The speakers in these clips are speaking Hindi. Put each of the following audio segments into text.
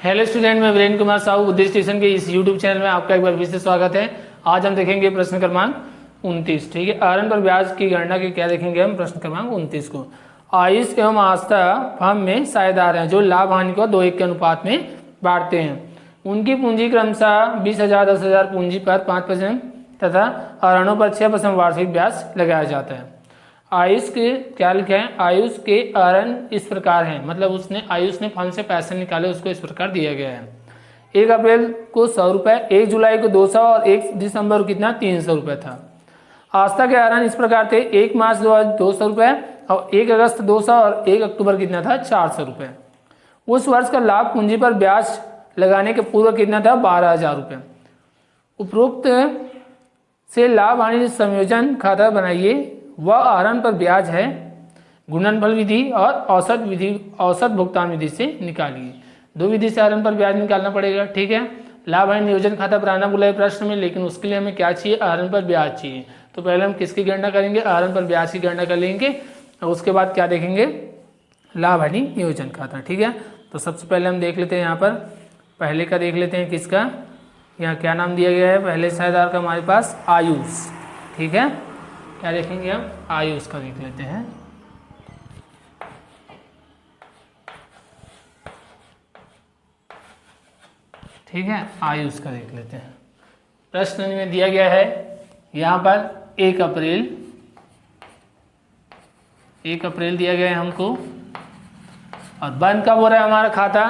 हेलो स्टूडेंट, मैं वीरेंद्र कुमार साहू बुद्धिस्ट स्टेशन के इस यूट्यूब चैनल में आपका एक बार फिर से स्वागत है। आज हम देखेंगे प्रश्न क्रमांक 29। ठीक है, आहरण पर ब्याज की गणना के क्या देखेंगे हम प्रश्न क्रमांक 29 को। आयुष एवं आस्था फर्म में साझेदार हैं जो लाभ हानि को 2:1 के अनुपात में बांटते हैं। उनकी पूंजी क्रमशः 20,000, 10,000 पूंजी पर 5% तथा आहरणों पर 6% वार्षिक ब्याज लगाया जाता है। आयुष के क्या लिखा है, आयुष के आहरण इस प्रकार हैं, मतलब आयुष ने फंड से पैसे निकाले, उसको इस प्रकार दिया गया है। 1 अप्रैल को 100 रुपये, 1 जुलाई को 200 और 1 दिसंबर को कितना 300 रुपये था। आस्था के आहरण इस प्रकार थे, 1 मार्च 200 रुपये और 1 अगस्त 200 और 1 अक्टूबर कितना था 400 रुपये। उस वर्ष का लाभ पूंजी पर ब्याज लगाने के पूर्व कितना था 12,000 रुपये। उपरोक्त से लाभ हानि संयोजन खाता बनाइए। वह आहरण पर ब्याज है, गुणनफल विधि और औसत भुगतान विधि से निकालिए। 2 विधि से आहरण पर ब्याज निकालना पड़ेगा। ठीक है, लाभ हानि नियोजन खाता बनाना बोला है प्रश्न में, लेकिन उसके लिए हमें क्या चाहिए, आहरण पर ब्याज चाहिए। तो पहले हम किसकी गणना करेंगे, आहरण पर ब्याज की गणना कर लेंगे और उसके बाद क्या देखेंगे, लाभ हानि नियोजन खाता। ठीक है, तो सबसे पहले हम देख लेते हैं, यहाँ पर पहले का देख लेते हैं किसका, यहाँ क्या नाम दिया गया है पहले साझेदार का हमारे पास आयुष। ठीक है, क्या देखेंगे हम, आयुष का देख लेते हैं। ठीक है, आयुष का देख लेते हैं। प्रश्न में दिया गया है यहाँ पर 1 अप्रैल दिया गया है हमको, और बंद कब हो रहा है हमारा खाता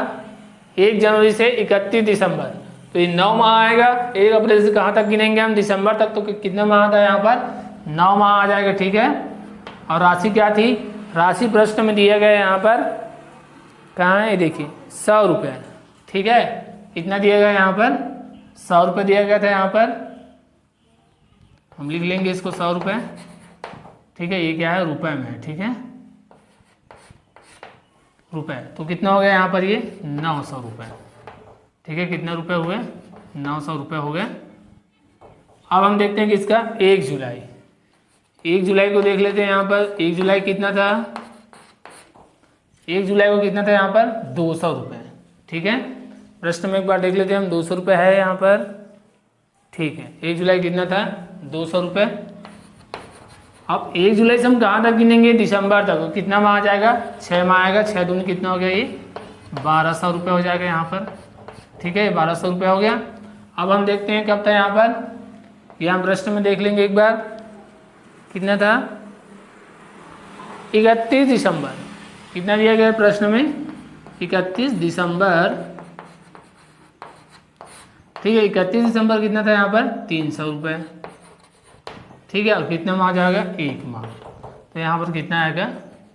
1 जनवरी से 31 दिसंबर। तो ये 9 माह आएगा। 1 अप्रैल से कहाँ तक गिनेंगे हम, दिसंबर तक, तो कितना माह आता है यहाँ पर 9 माह आ जाएगा। ठीक है, और राशि क्या थी, राशि प्रश्न में दिया गया है यहाँ पर, कहाँ है ये देखिए 100 रुपये। ठीक है, इतना दिया गया यहाँ पर 100 रुपये दिया गया था यहाँ पर, हम लिख लेंगे इसको 100 रुपये। ठीक है, ये क्या है रुपए में है। ठीक है, रुपए, तो कितना हो गया यहाँ पर ये 900 रुपये। ठीक है, कितने रुपए हुए 900 रुपये हो गए। अब हम देखते हैं कि इसका 1 जुलाई को देख लेते हैं यहाँ पर। 1 जुलाई कितना था, 1 जुलाई को कितना था यहाँ पर 200 रुपये। ठीक है, प्रश्न में एक बार देख लेते हैं हम, 200 रुपये है यहाँ पर। ठीक है, 1 जुलाई कितना था 200 रुपये। अब 1 जुलाई से हम कहाँ तक गिनेंगे, दिसंबर तक, कितना माह आ जाएगा 6 माह आएगा। 6 दूनी कितना हो गया, ये 1200 रुपये हो जाएगा यहाँ पर। ठीक है, 1200 रुपये हो गया। अब हम देखते हैं कब था यहाँ पर, यहाँ प्रश्न में देख लेंगे एक बार, कितना था 31 दिसंबर। कितना दिया गया प्रश्न में 31 दिसंबर। ठीक है, 31 दिसंबर कितना था यहाँ पर 300 रुपये। ठीक है, और कितना माह जाएगा 1 माह, तो यहाँ पर कितना आएगा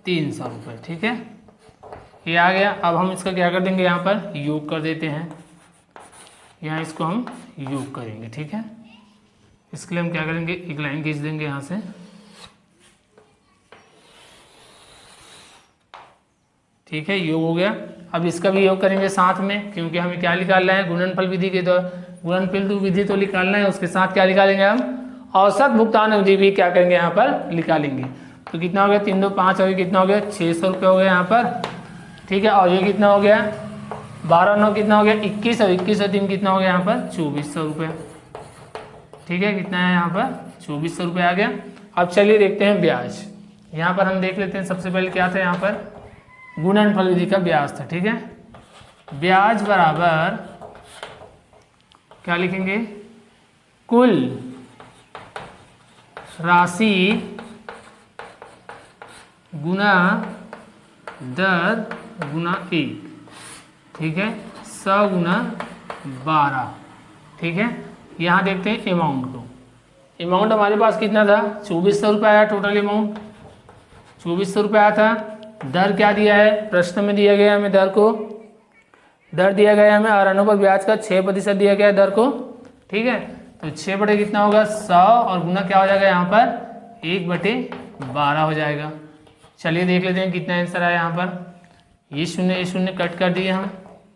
300 रुपये। ठीक है, ये आ गया। अब हम इसका क्या कर देंगे, यहाँ पर योग कर देते हैं, यहाँ इसको हम योग करेंगे। ठीक है, इसके लिए हम क्या करेंगे, एक लाइन खींच देंगे यहाँ से। ठीक है, योग हो गया। अब इसका भी योग करेंगे साथ में, क्योंकि हमें क्या निकालना है, गुणनफल विधि के द्वारा, गुणनफल विधि तो निकालना है, उसके साथ क्या निकालेंगे हम, औसत भुगतान अवधि भी क्या करेंगे यहाँ पर निकालेंगे। तो कितना हो गया 3 2 5 हो गया, कितना हो गया 600 रुपये हो गया यहाँ पर। ठीक है, और ये कितना हो गया 12 9 कितना हो गया 21, और 21 और 3 कितना हो गया यहाँ पर 2400 रुपये। ठीक है, कितना है यहाँ पर 2400 रुपये आ गया। अब चलिए देखते हैं ब्याज। यहाँ पर हम देख लेते हैं, सबसे पहले क्या था यहाँ पर, गुणनफल विधि का ब्याज था। ठीक है, ब्याज बराबर क्या लिखेंगे, कुल राशि गुना दर गुना 1। ठीक है, 100 गुना 12। ठीक है, यहाँ देखते हैं अमाउंट को। अमाउंट हमारे पास कितना था 2400 रुपये आया, टोटल अमाउंट 2400 रुपये आया था। दर क्या दिया है, प्रश्न में दिया गया हमें, दर दिया गया है हमें आहरणों पर ब्याज का 6% दिया गया है दर को। ठीक है, तो 6 बटे कितना होगा 100, और गुना क्या हो जाएगा यहाँ पर 1/12 हो जाएगा। चलिए देख लेते हैं कितना आंसर आया यहाँ पर। ये शून्य कट कर दिए हम।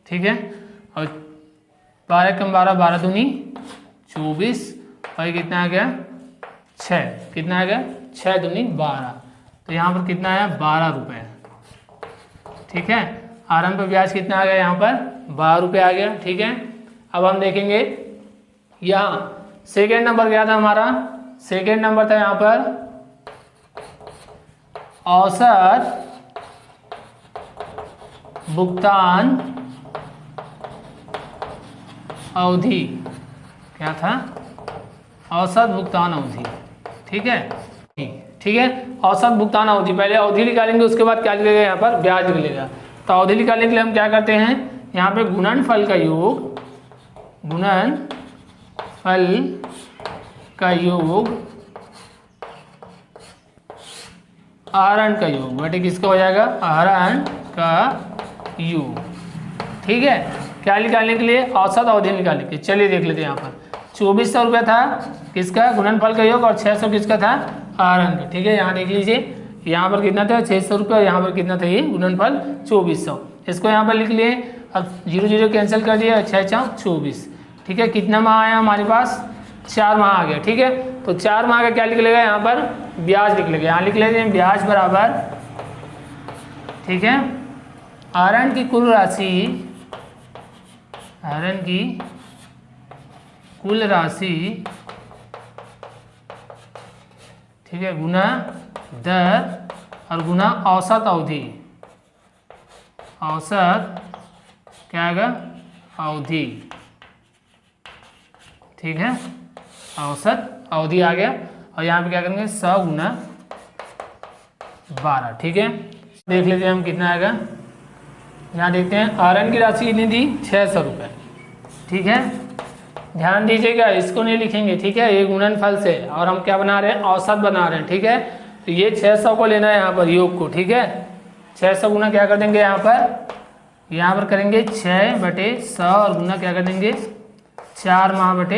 ठीक है, और 12 कम 12, 12 दूनी 24, और कितना आ गया 6, कितना आ गया 6 दूनी 12, तो यहाँ पर कितना आया 12 रुपये। ठीक है, आरंभ पर ब्याज कितना आ गया यहाँ पर 12 रुपये आ गया। ठीक है, अब हम देखेंगे यहाँ सेकेंड नंबर क्या था हमारा, सेकेंड नंबर था यहाँ पर औसत भुगतान अवधि। क्या था, औसत भुगतान अवधि। ठीक है, ठीक है, औसत भुगतान अवधि, पहले अवधि निकालेंगे उसके बाद क्या निकलेगा यहाँ पर ब्याज निकलेगा। तो अवधि निकालने के लिए हम क्या करते हैं, यहाँ पे गुणनफल का योग, गुणनफल का योग आहरण का योग बटे किसका हो जाएगा, आहरण का योग। ठीक है, क्या निकालने के लिए, औसत अवधि निकालने के। चलिए देख लेते हैं यहाँ पर 2400 रुपया था किसका, गुणनफल का योग, और 600 किसका था, आहरण का। ठीक है, यहाँ देख लीजिए यहाँ पर कितना था 600 रुपया, यहाँ पर कितना था ये गुणनफल 2400। इसको यहाँ पर लिख लिए, अब 0 0 कैंसिल कर दिया, 6 4 24। ठीक है, कितना माह आया हमारे पास, 4 माह आ गया। ठीक है, तो 4 माह का क्या निकलेगा यहाँ पर, ब्याज निकलेगा। यहाँ लिख लेते हैं ब्याज बराबर, ठीक है, आहरण की कुल राशि, आहरण की कुल राशि, ठीक है, गुना दर और गुना औसत अवधि, औसत क्या आएगा, अवधि। ठीक है, औसत अवधि आ गया, और यहाँ पे क्या करेंगे 100 गुना 12। ठीक है, देख लेते हैं हम कितना आएगा। यहाँ देखते हैं आहरण की राशि कितनी थी, 600 रुपये। ठीक है, ध्यान दीजिएगा, इसको नहीं लिखेंगे। ठीक है, ये गुणनफल से, और हम क्या बना रहे हैं, औसत बना रहे हैं। ठीक है, तो ये 600 को लेना है यहाँ पर योग को। ठीक है, 600 गुना क्या कर देंगे यहाँ पर करेंगे 6 बटे 100 और गुना क्या कर देंगे 4 माह बटे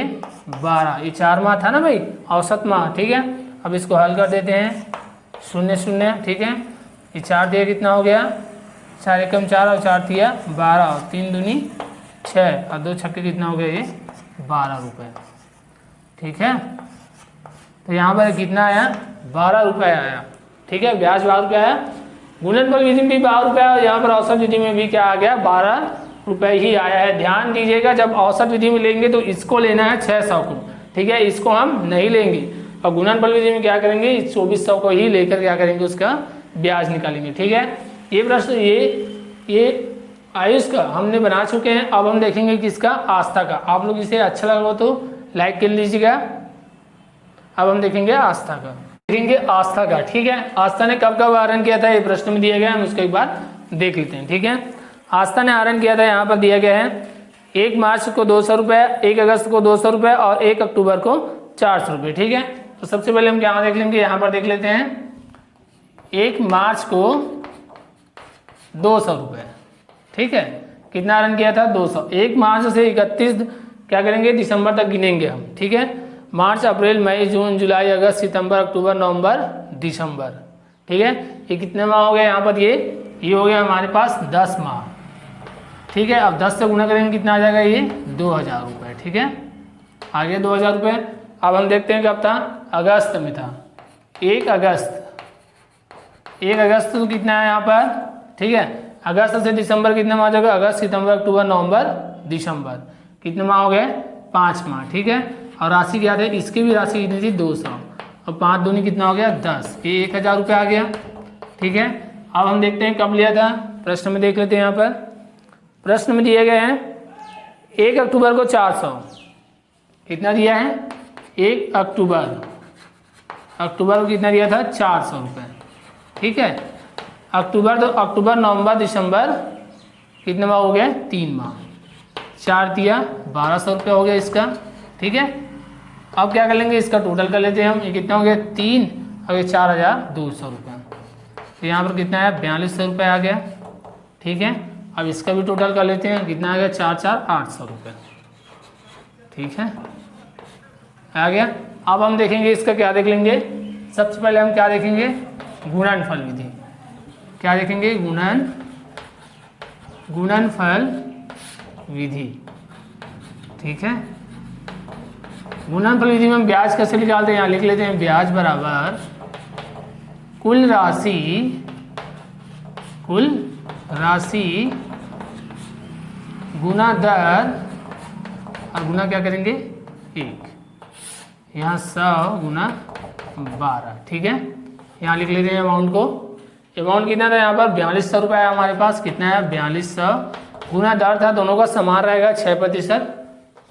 12। ये 4 माह था ना भाई, औसत माह। ठीक है, अब इसको हल कर देते हैं, 0 0। ठीक है, ये 4 दिया कितना हो गया, 4 एकम 4 और 4 दिया 12 और 3 दूनी 6 और 2 छक्के कितना हो गया, ये 12 रुपये। ठीक है, तो यहाँ पर कितना आया, 12 रुपये आया। ठीक है, ब्याज 12 रुपये आया, गुणनफल विधि में भी 12 रुपये आया, यहाँ पर औसत विधि में भी क्या आ गया, 12 रुपये ही आया है। ध्यान दीजिएगा, जब औसत विधि में लेंगे तो इसको लेना है 600 को। ठीक है, इसको हम नहीं लेंगे, और गुणनफल विधि में क्या करेंगे, इस 2400 को ही लेकर क्या करेंगे, उसका ब्याज निकालेंगे। ठीक है, ये प्रश्न ये आयुष का हमने बना चुके हैं। अब हम देखेंगे किसका, आस्था का। आप लोग इसे अच्छा लगा तो लाइक कर लीजिएगा। अब हम देखेंगे आस्था का, देखेंगे आस्था का। ठीक है, आस्था ने कब कब आहरण किया था, ये प्रश्न में दिया गया है, हम उसको एक बार देख लेते हैं। ठीक है, आस्था ने आहरण किया था, यहाँ पर दिया गया है 1 मार्च को 200 रुपये, 1 अगस्त को 200 रुपये और 1 अक्टूबर को 400 रुपये। ठीक है, तो सबसे पहले हम क्या देख लेंगे, यहाँ पर देख लेते हैं 1 मार्च को 200 रुपये। ठीक है, कितना आहरण किया था, 200। 1 मार्च से 31 क्या करेंगे, दिसंबर तक गिनेंगे हम। ठीक है, मार्च अप्रैल मई जून जुलाई अगस्त सितंबर अक्टूबर नवंबर दिसंबर। ठीक है, ये कितने माह हो गए यहाँ पर, ये हो गया हमारे पास 10 माह। ठीक है, अब 10 से गुना करेंगे कितना आ जाएगा, ये 2000 रुपये। ठीक है, आगे 2000 रुपये। अब हम देखते हैं कब था, अगस्त में था, 1 अगस्त तो कितना है यहाँ पर। ठीक है, अगस्त से दिसंबर कितना माह हो जाएगा, अगस्त सितंबर अक्टूबर नवंबर दिसंबर, कितने माह हो गए, 5 माह। ठीक है, और राशि क्या थी, इसकी भी राशि कितनी थी, 200, और 5 दूनी कितना हो गया 10, ये 1000 रुपये आ गया। ठीक है, अब हम देखते हैं कब लिया था, प्रश्न में देख लेते हैं। यहाँ पर प्रश्न में दिए गए हैं 1 अक्टूबर को 400, कितना दिया है, 1 अक्टूबर को कितना दिया था, 400 रुपये। ठीक है, अक्टूबर तो अक्टूबर नवंबर दिसंबर कितने माह हो गए, 3 माह, 4 दिया 1200 रुपये हो गया इसका। ठीक है, अब क्या कर लेंगे, इसका टोटल कर लेते हैं हम, ये कितना हो गया 3 और ये 4200 रुपये, तो यहाँ पर कितना है 4200 रुपये आ गया। ठीक है, अब इसका भी टोटल कर लेते हैं, कितना आ गया 800 रुपये। ठीक है, आ गया। अब हम देखेंगे इसका क्या देख लेंगे, सबसे पहले हम क्या देखेंगे, गुणनफल विधि। क्या देखेंगे, गुणनफल विधि। ठीक है, गुणनफल विधि में हम ब्याज कैसे निकालते हैं, यहाँ लिख लेते हैं, ब्याज बराबर कुल राशि गुना दर और गुना क्या करेंगे 1, यहाँ 100 गुना 12, ठीक है। यहाँ लिख लेते हैं अमाउंट को। अमाउंट कितना था यहाँ पर 4200 रुपये है हमारे पास। कितना है 4200 गुना दर था, दोनों का समान रहेगा 6%,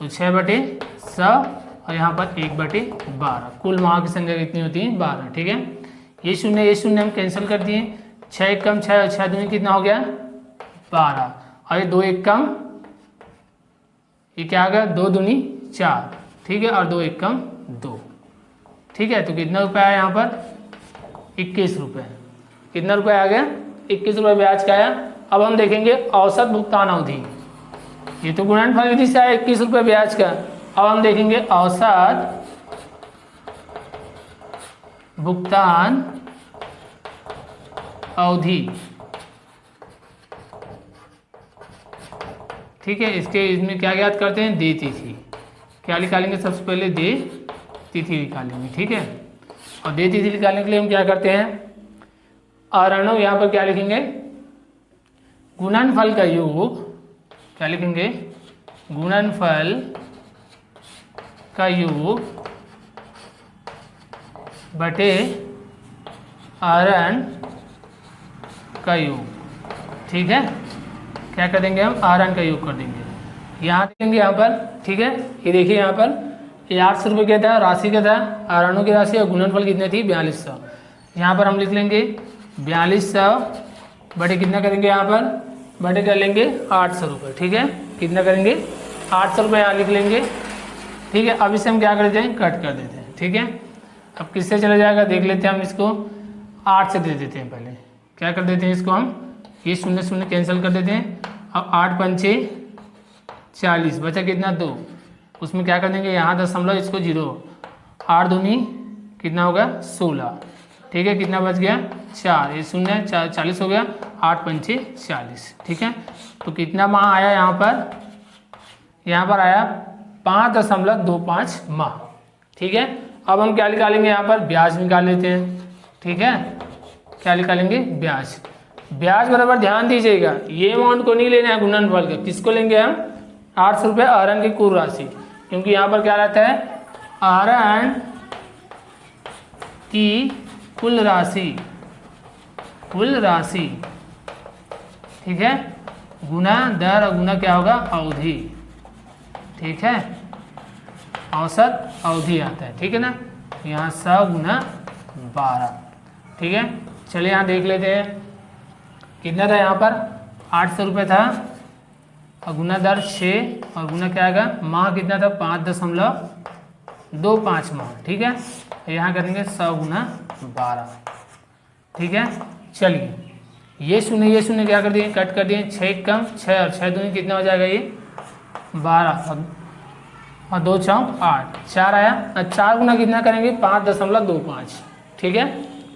तो 6/100 और यहाँ पर 1/12। कुल माह की संख्या कितनी होती है 12, ठीक है। ये शून्य हम कैंसिल कर दिए। 6 1 कम 6 और 6 दूनी कितना हो गया 12 और ये 2 1 कम, ये क्या आ गया 2 दूनी 4, ठीक है, और 2 1 कम 2, ठीक है। तो कितना रुपया आया यहाँ पर 21 रुपये। कितना रुपया आ गया 21 रुपये ब्याज का आया। अब हम देखेंगे औसत भुगतान अवधि। ये तो गुणनफल विधि से आया 21 रुपये ब्याज का। अब हम देखेंगे औसत भुगतान अवधि, ठीक है। इसमें क्या ज्ञात करते हैं दे तिथि। क्या निकालेंगे सबसे पहले दे तिथि निकालेंगे, ठीक है। और दे तिथि निकालने के लिए हम क्या करते हैं आरणव, यहाँ पर क्या लिखेंगे गुणनफल का योग, क्या लिखेंगे गुणनफल का योग बटे आरण का योग, ठीक है। क्या कर देंगे हम आरण का योग कर देंगे। यहाँ देखेंगे यहाँ पर, ठीक है। ये देखिए यहाँ पर ये 800 रुपये क्या था राशि क्या था आरणों की राशि और गुणनफल कितनी थी 4200। यहाँ पर हम लिख लेंगे 4200 बटे कितना करेंगे यहाँ पर बटे कर लेंगे 800 रुपये, ठीक है। कितना करेंगे 800 रुपये यहाँ लिख लेंगे, ठीक है। अब इसे हम क्या कर देते हैं कट कर देते हैं, ठीक है। अब किससे चला जाएगा देख लेते हैं हम इसको 8 से दे देते हैं। पहले क्या कर देते हैं इसको हम ये 0 0 कैंसिल कर देते हैं। अब 8 पंचे 40 बचा कितना 2, उसमें क्या कर देंगे यहाँ दशमलव इसको 0, 8 दूनी कितना होगा 16, ठीक है। कितना बच गया 4, ये 0 4 40 हो गया, 8 पंचे 40, ठीक है। तो कितना माह आया यहाँ पर आया 5.25 माह, ठीक है। अब हम क्या निकालेंगे यहाँ पर ब्याज निकाल लेते हैं, ठीक है। क्या निकालेंगे ब्याज। ब्याज बराबर ध्यान दीजिएगा ये अमाउंट को नहीं लेना है गुणनफल का, किसको लेंगे हम 800 रुपये आरण की कुल राशि, क्योंकि यहाँ पर क्या रहता है आरण की कुल राशि, ठीक है। गुना दर और गुना क्या होगा अवधि, ठीक है। औसत अवधि आता है, ठीक है ना। यहाँ 100 गुना 12, ठीक है। चलिए यहाँ देख लेते हैं कितना था यहाँ पर 800 रुपये था और गुना दर 6 और गुना क्या आएगा माह कितना था 5.25 माह, ठीक है। यहाँ करेंगे 100 गुना 12, ठीक है। चलिए ये शून्य क्या कर दिए कट कर दिए, 6 कम 6 और 6 दूनी कितना हो जाएगा ये 12 और 2 चौक 8, 4 आया। 4 गुना कितना करेंगे 5.25, ठीक है।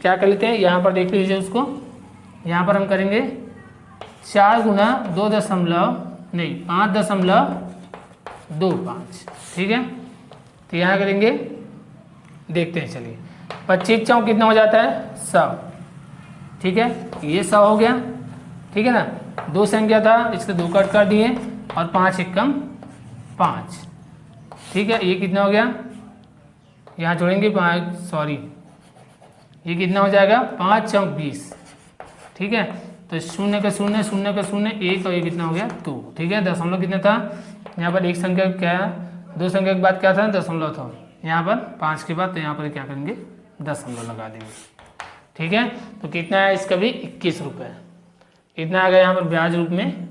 क्या कर लेते हैं यहाँ पर देख लीजिए उसको, यहाँ पर हम करेंगे 4 गुना 5.25, ठीक है। तो यहाँ करेंगे देखते हैं, चलिए 25 चौक कितना हो जाता है 100, ठीक है। ये 100 हो गया, ठीक है ना। 2 संख्या था इसके 2 कट कर दिए और 5 1 कम 5, ठीक है। ये कितना हो गया यहाँ जोड़ेंगे 5, सॉरी ये कितना हो जाएगा 5 चौक 20, ठीक है। तो 0 का 0 0 का 0 1 और ये कितना हो गया 2, ठीक है। दशमलव कितना था यहाँ पर एक संख्या क्या है 2 संख्या के बाद क्या था दशमलव था, यहाँ पर 5 के बाद, तो यहाँ पर क्या करेंगे दशमलव लगा देंगे, ठीक है। तो कितना है इसका भी 21 रुपये। कितना आ गया यहाँ पर ब्याज रूप में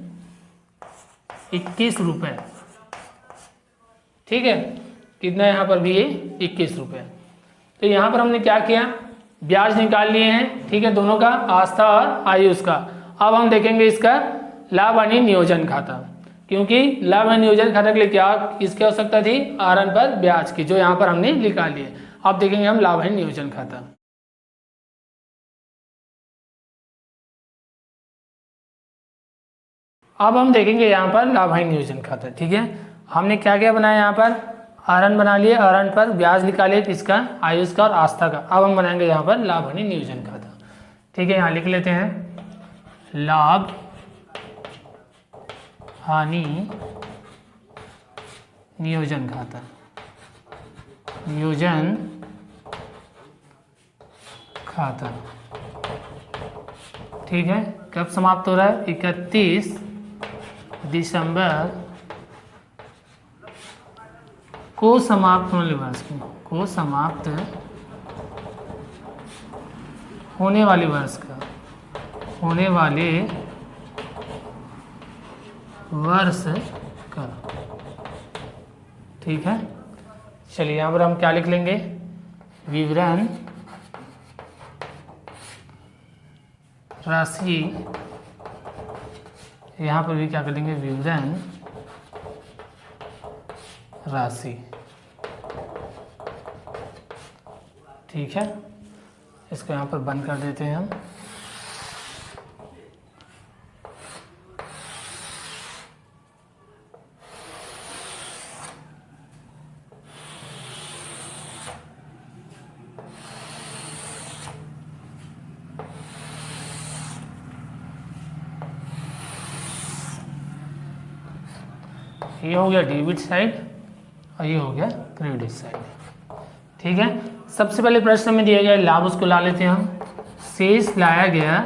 21 रुपये, ठीक है। कितना यहाँ पर भी ये 21 रुपये। तो यहाँ पर हमने क्या किया ब्याज निकाल लिए हैं, ठीक है, दोनों का आस्था और आयुष का। अब हम देखेंगे इसका लाभ हानि नियोजन खाता, क्योंकि लाभ हानि नियोजन खाता के लिए क्या इसकी आवश्यकता थी आरण पर ब्याज की, जो यहाँ पर हमने निकाल लिए। अब देखेंगे हम लाभ हानि नियोजन खाता। अब हम देखेंगे यहाँ पर लाभ हानि नियोजन खाता, ठीक है। हमने क्या क्या बनाया यहाँ पर आरण बना लिए, आरण पर ब्याज निकाले किसका आयुष का और आस्था का। अब हम बनाएंगे यहाँ पर लाभ हानि नियोजन खाता, ठीक है। यहाँ लिख लेते हैं लाभ हानि नियोजन खाता, नियोजन खाता। ठीक है, कब समाप्त हो रहा है? 31 दिसंबर को समाप्त होने वर्ष को समाप्त होने वाले वर्ष का, होने वाले वर्ष का। ठीक है, चलिए यहाँ पर हम क्या लिख लेंगे? विवरण राशि, यहाँ पर भी क्या कर लेंगे? विवरण राशि। ठीक है, इसको यहाँ पर बंद कर देते हैं हम। ये हो गया डेबिट साइड और ये हो गया क्रेडिट साइड। ठीक है, सबसे पहले प्रश्न में दिया गया लाभ, उसको ला लेते हैं हम। शेष लाया गया,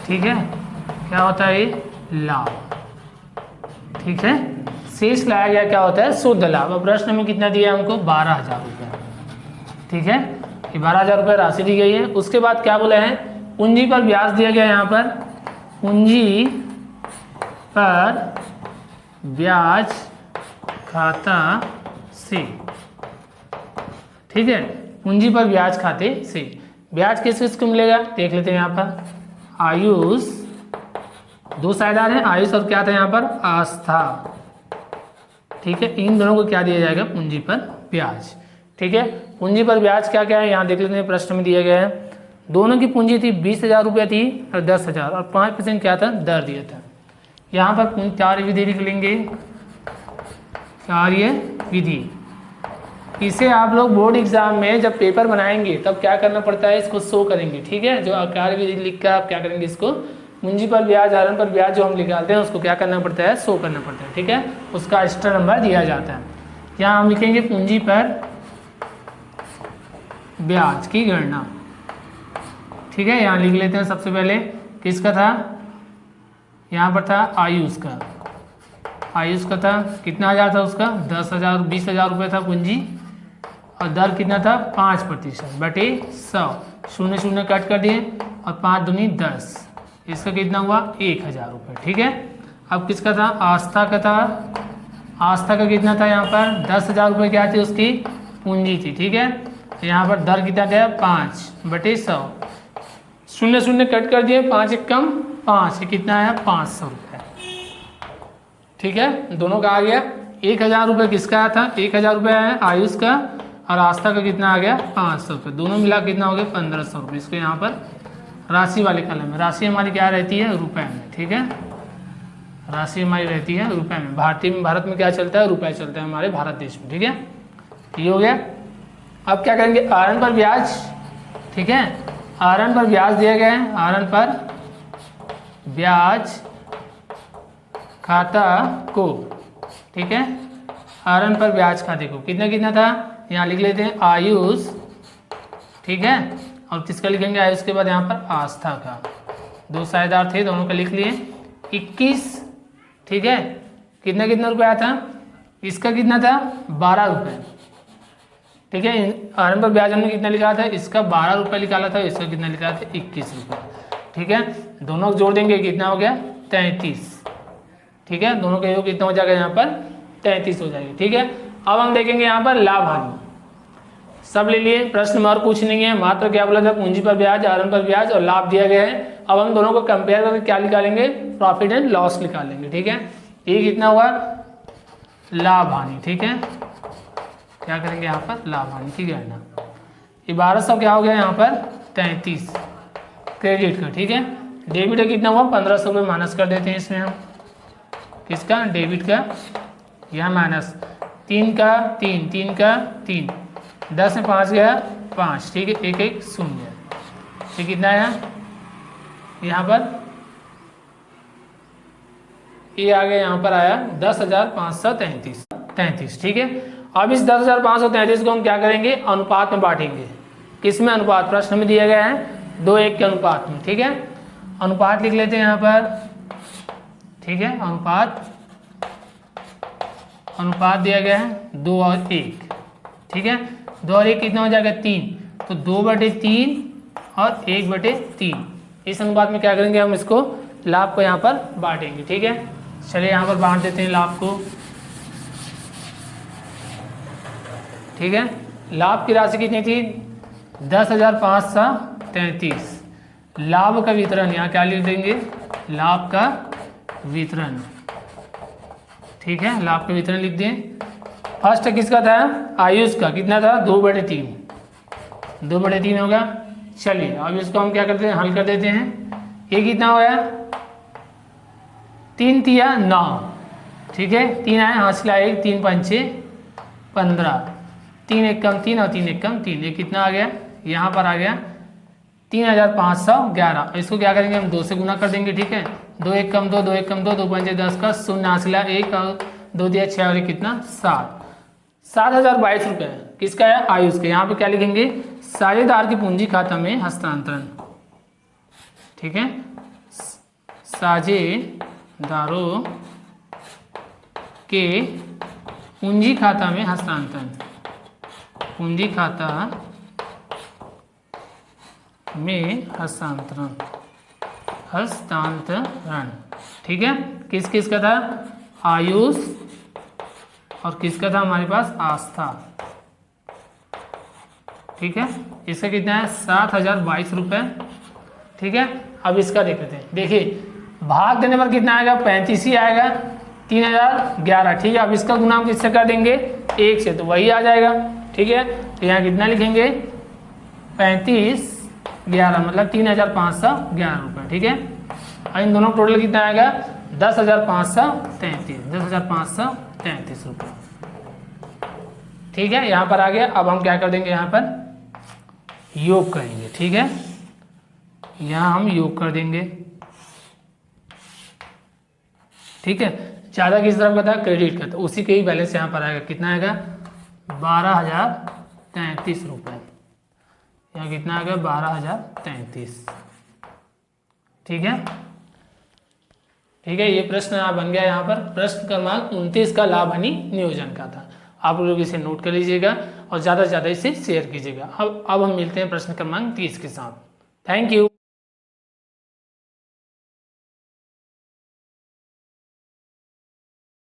ठीक है, क्या होता है? ये लाभ। ठीक है, शेष लाया गया क्या होता है? शुद्ध लाभ। अब प्रश्न में कितना दिया हमको? 12,000 रुपये। ठीक है, ये 12,000 रुपये राशि दी गई है। उसके बाद क्या बोला है? पूंजी पर ब्याज दिया गया। यहाँ पर पूंजी पर ब्याज खाता से। ठीक है, पूंजी पर ब्याज खाते से ब्याज किस किस को मिलेगा देख लेते हैं। यहाँ पर आयुष, दो साझेदार हैं, आयुष और क्या था यहाँ पर? आस्था। ठीक है, इन दोनों को क्या दिया जाएगा? पूंजी पर ब्याज। ठीक है, पूंजी पर ब्याज क्या क्या है यहाँ देख लेते हैं। प्रश्न में दिया गया है दोनों की पूंजी थी 20,000 रुपये थी और 10,000 और 5% क्या था? दर दिया था। यहाँ पर कार्य विधि लिख लेंगे, कार्य विधि। इसे आप लोग बोर्ड एग्जाम में जब पेपर बनाएंगे तब क्या करना पड़ता है? इसको शो करेंगे। ठीक है, जो कार्य विधि लिख कर आप क्या करेंगे? इसको पूंजी पर ब्याज, आरन पर ब्याज जो हम निकालते हैं उसको क्या करना पड़ता है? शो करना पड़ता है। ठीक है, उसका एक्स्ट्रा नंबर दिया जाता है। यहाँ हम लिखेंगे पूंजी पर ब्याज की गणना। ठीक है, यहाँ लिख लेते हैं। सबसे पहले किसका था? यहाँ पर था आयुष का। आयुष का था कितना हजार था उसका? 10,000, 20,000 रुपये था पूंजी और दर कितना था? 5% बटे 100। 0 0 कट कर दिए और 5 दूनी 10। इसका कितना हुआ? 1,000 रुपये। ठीक है, अब किसका था? आस्था का था। आस्था का कितना था? यहाँ पर 10,000 रुपये क्या थी? उसकी पूंजी थी। ठीक है, यहाँ पर दर कितना गया? 5/100। 0 0 कट कर दिए, 5 1 कम 5, कितना आया? 500 रुपये। ठीक है, दोनों का आ गया। 1,000 रुपये किसका आया था? 1,000 रुपये आया आयुष का और आस्था का कितना आ गया? 500 रुपये। दोनों मिला कितना हो गया? 1,500 रुपये। इसको यहाँ पर राशि वाले कलम में, राशि हमारी क्या रहती है? रुपए में। ठीक है, राशि हमारी रहती है रुपए में। भारत में क्या चलता है? रुपए चलता है हमारे भारत देश में। ठीक है, ये हो गया। अब क्या करेंगे? आरन पर ब्याज। ठीक है, आरन पर ब्याज दिया गया है। आरन पर ब्याज खाता को। ठीक है, आरन पर ब्याज खाते को कितना कितना था? यहाँ लिख लेते हैं आयुष। ठीक है, और किसका लिखेंगे? आयुष के बाद यहाँ पर आस्था का। दो साझेदार थे, दोनों का लिख लिए 21। ठीक है, कितना कितना रुपया आया था? इसका कितना था? 12 रुपये। ठीक है, आरन पर ब्याज हमने कितना लिखा था? इसका 12 रुपये निकाला था, इसका कितना लिखा था? 21 रुपये। ठीक है, दोनों जोड़ देंगे, कितना हो गया? 33। ठीक है, दोनों का योग कितना हो जाएगा? यहाँ पर 33 हो जाएगी। ठीक है, अब हम देखेंगे यहाँ पर लाभ हानि। सब ले लिए, प्रश्न में और कुछ नहीं है, मात्र क्या बोला था? पूंजी पर ब्याज, आरन पर ब्याज और लाभ दिया गया है। अब हम दोनों को कंपेयर करके क्या निकालेंगे? प्रॉफिट एंड लॉस निकालेंगे। ठीक है, ये कितना हुआ? लाभ हानि। ठीक है, क्या करेंगे यहाँ पर? लाभ हानि की गणना। ये 1200 क्या हो गया यहाँ पर? 33 क्रेडिट का। ठीक है, डेबिट का कितना हुआ? 1500 रुपये माइनस कर देते हैं इसमें हम। किसका? डेबिट का। यहाँ माइनस 3 का 3, 3 का 3, 10 में 5 गया 5। ठीक है, 1 1 0। ये कितना आया यहाँ पर? ये आ गया, यहाँ पर आया 10,533। ठीक है, अब इस 10,533 को हम क्या करेंगे, अनुपात में बांटेंगे। किसमें अनुपात, प्रश्न में दिया गया है 2:1 के अनुपात में। ठीक है, अनुपात लिख लेते हैं यहाँ पर। ठीक है, अनुपात दिया गया है 2 और 1। ठीक है, 2 और 1 कितना हो जाएगा 3, तो 2/3 और 1/3। इस अनुपात में क्या करेंगे हम, इसको लाभ को यहाँ पर बांटेंगे। ठीक है, चलिए यहाँ पर बांट देते हैं लाभ को। ठीक है, लाभ की राशि कितनी थी, 10,533। लाभ का वितरण यहाँ क्या लिख देंगे, लाभ का वितरण। ठीक है, लाभ का वितरण लिख दें। फर्स्ट किसका था, आयुष का, कितना था 2/3, 2/3 होगा। चलिए अब इसको हम क्या करते हैं, हल कर देते हैं। ये कितना होगा, 3 तिया 9। ठीक है, 3 आया, हासिल आया 1, 3 पंचे 15, 3 1 कम 3 और 3 1 कम 3। ये कितना आ गया, यहाँ पर आ गया 3,511। इसको क्या करेंगे हम 2 से गुना कर देंगे। ठीक है, 2 1 कम 2, 2 1 कम 2, 2 पंचे 10 का 0, हासिला 1 और 2 दिया 6 और कितना 7। 7,022 रुपये किसका है, आयुष के। यहाँ पे क्या लिखेंगे, साझेदार की पूंजी खाता में हस्तांतरण। ठीक है, साझेदारों के पूंजी खाता में हस्तांतरण, पूंजी खाता में हस्तांतरण, हस्तांतरण। ठीक है, किस किस का था, आयुष और किसका था हमारे पास, आस्था। ठीक है, इसका कितना है 7,022 रुपये। ठीक है, अब इसका देख लेते हैं। देखिए भाग देने पर कितना आएगा, 35 ही आएगा, 3,011। ठीक है, अब इसका गुना हम किससे कर देंगे, 1 से, तो वही आ जाएगा। ठीक है, तो यहाँ कितना लिखेंगे 35,11 मतलब 3,511 रुपये। ठीक है, और इन दोनों टोटल कितना आएगा 10,533, 10,533 रुपये। ठीक है, यहाँ पर आ गया। अब हम क्या कर देंगे, यहाँ पर योग करेंगे। ठीक है, यहाँ हम योग कर देंगे। ठीक है, ज़्यादा किस तरफ का था, क्रेडिट का, तो उसी के ही बैलेंस यहाँ पर आएगा। कितना आएगा 12,033 रुपये। यहाँ कितना आएगा 12,033। ठीक है, ठीक है, ये प्रश्न बन गया। यहाँ पर प्रश्न क्रमांक 29 का लाभ हानि नियोजन का था। आप लोग इसे नोट कर लीजिएगा और ज़्यादा से ज़्यादा इसे शेयर कीजिएगा। अब हम मिलते हैं प्रश्न क्रमांक 30 के साथ। Thank you.